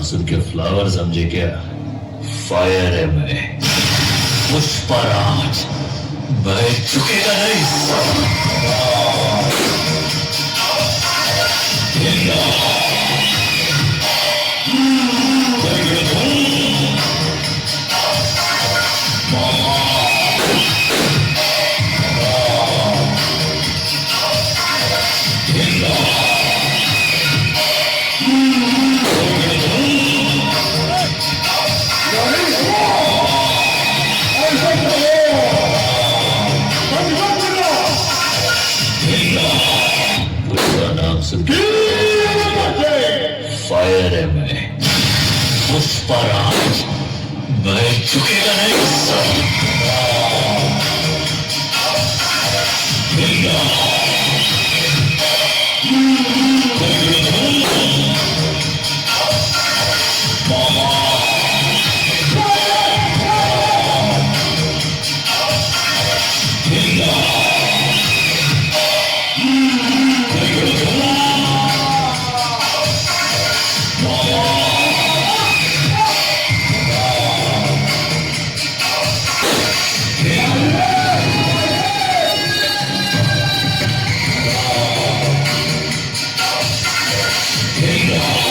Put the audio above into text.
सुन के फ्लावर समझे क्या? फायर है मैं, पुष्पराज। मैं झुकेगा नहीं। उसका नाम सुन के फायर है मैं, पुष्पराज। मैं झुकेगा नहीं। Yeah.